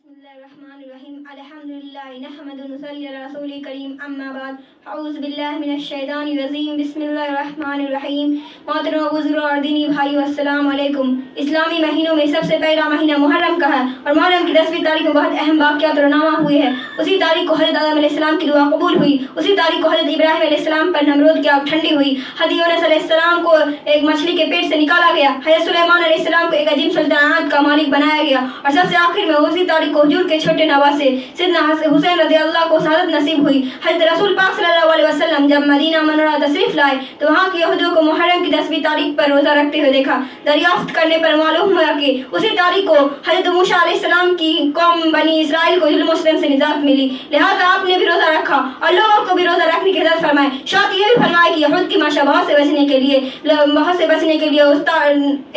بسم الله الرحمن الرحیم الحمد للہ نحمد ونصلی علی رسول کریم اما بعد اعوذ باللہ من الشیطان الرجیم بسم اللہ الرحمن الرحیم محترم بزرگوں اور دینی بھائیو السلام علیکم۔ اسلامی مہینوں میں سب سے پہلا مہینہ محرم کا ہے اور محرم کی 10ویں تاریخ کو بہت اہم واقعات رونما ہوئے ہیں۔ اسی تاریخ کو حضرت آدم علیہ السلام کی دعا قبول ہوئی، اسی تاریخ کو حضرت ابراہیم علیہ السلام پر نمرود کی آگ ٹھنڈی ہوئی، حضرت یونس علیہ السلام کو ایک مچھلی کے پیٹ سے نکالا گیا، حضرت سلیمان علیہ السلام کو ایک عظیم سلطنت کا مالک بنایا گیا، اور سب سے آخر میں اسی تاریخ کو حضور کے چھوٹے نواسے سیدنا حسین رضی اللہ کو سعادت نصیب ہوئی۔ حضرت رسول پاک صلی اللہ علیہ وسلم جب مدینہ منورہ تشریف لائے تو وہاں کے یہودیوں کو محرم کی 10ویں تاریخ پر روزہ رکھتے ہوئے دیکھا۔ دریافت کرنے پر معلوم ہوا کہ اسی تاریخ کو حضرت موسیٰ علیہ السلام کی قوم بنی اسرائیل کو ظلم و ستم سے نجات ملی، لہذا آپ نے بھی روزہ رکھا اور لوگوں کو بھی روزہ رکھنے کی ہدایت فرمائے۔ شاید یہ بھی فرمائے کہ یہود کی منشا بہت سے بچنے کے لیے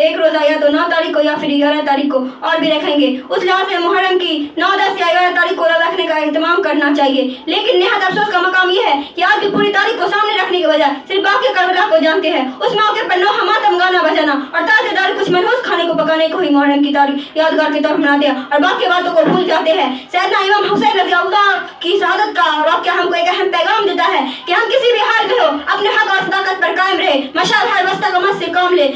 ایک روزہ یا تو 9 تاریخ کو یا پھر 11 تاریخ کو اور بھی رکھیں گے۔ اس لحاظ سے محرم کی 9، 10 یا 11 تاریخ کو روزہ رکھنے کا اہتمام کرنا چاہیے، لیکن نہایت افسوس کا مقام یہ ہے کہ آج بھی پوری تاریخ کو سامنے رکھنے کے بجائے صرف باقی کربلا کو جانتے ہیں۔ اس موقع پر نوحہ ماتم گانا بجانا اور تازہ دار کچھ منحوس کھانے کو پکانے کو ہی محرم کی تاریخ یادگار کے طور پر مناتے ہیں اور باقی باتوں کو بھول جاتے ہیں۔ سیدنا امام حسین رضی اللہ کی شہادت کا واقعہ ہم کو ایک اہم پیغام دیتا ہے کہ ہم کسی بھی حال میں ہو اپنے حق اور صداقت پر قائم رہے، مشعل ہر وسطہ غمت سے کام لے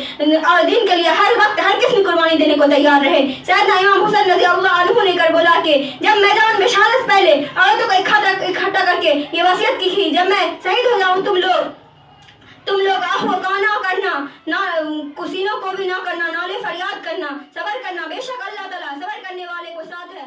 اور دین کے لیے ہر وقت ہر قسم قربانی دینے کو تیار رہے۔ سیدنا امام حسین رضی اللہ عنہ نے کربلا کے جب میدان میں شہادت سے پہلے عورتوں کو اکٹھا کر کے یہ وصیت کی تھی، جب میں شہید ہو جاؤں تم لوگ آہو کانا کرنا، کسینوں کو بھی نہ کرنا، نالے فریاد کرنا، صبر کرنا، بے شک اللہ تعالیٰ صبر کرنے والے کو ساتھ ہے۔